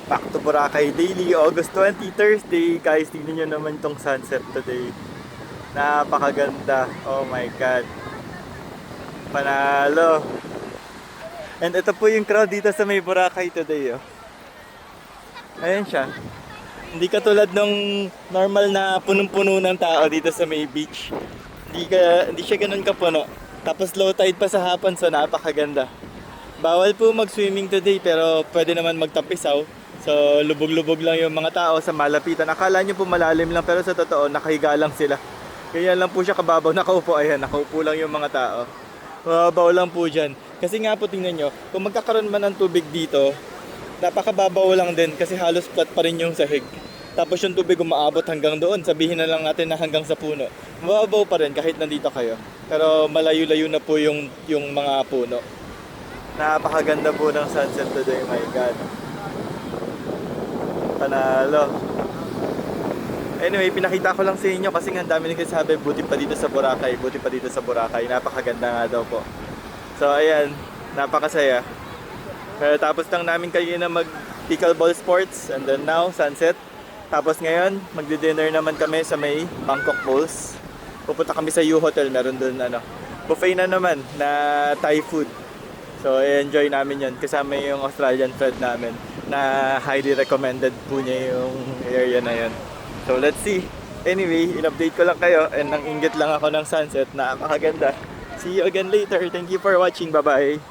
Back to Boracay Daily, August 20, Thursday. Guys, tignan nyo naman tong sunset today. Napakaganda. Oh my God. Panalo. And ito po yung crowd dito sa may Boracay today. Oh. Ayan siya. Hindi katulad nung normal na punong-puno ng tao dito sa may beach. Hindi siya ganun kapuno. Tapos low tide pa sa hapon, so napakaganda. Bawal po mag-swimming today pero pwede naman magtapisaw. So lubog-lubog lang yung mga tao sa malapitan. Akala nyo po malalim lang pero sa totoo nakahiga lang sila. Kaya lang po siya kababaw, nakaupo. Ayan, nakaupo lang yung mga tao. Mababaw lang po dyan. Kasi nga po tingnan nyo, kung magkakaroon man ng tubig dito, napakababaw lang din kasi halos flat pa rin yung sahig. Tapos yung tubig umaabot hanggang doon. Sabihin na lang natin na hanggang sa puno. Mababaw pa rin kahit nandito kayo. Pero malayo-layo na po yung mga puno. Napakaganda po ng sunset today, my God. Panalo. Anyway, pinakita ko lang sa inyo kasi nga ang dami nagsasabi buti pa dito sa Boracay, buti pa dito sa Boracay. Napakaganda nga daw po. So ayan, napakasaya. Tapos lang namin kayo na mag pickleball sports and then now sunset. Tapos ngayon, magdi-dinner naman kami sa may Bangkok Falls. Pupunta kami sa U Hotel, meron doon buffet na naman na Thai food. So enjoy namin 'yon kasama yung Australian friend namin na highly recommended po niya yung area na 'yon. So let's see. Anyway, in-update ko lang kayo and nang inggit lang ako ng sunset na napakaganda. See you again later. Thank you for watching. Bye-bye.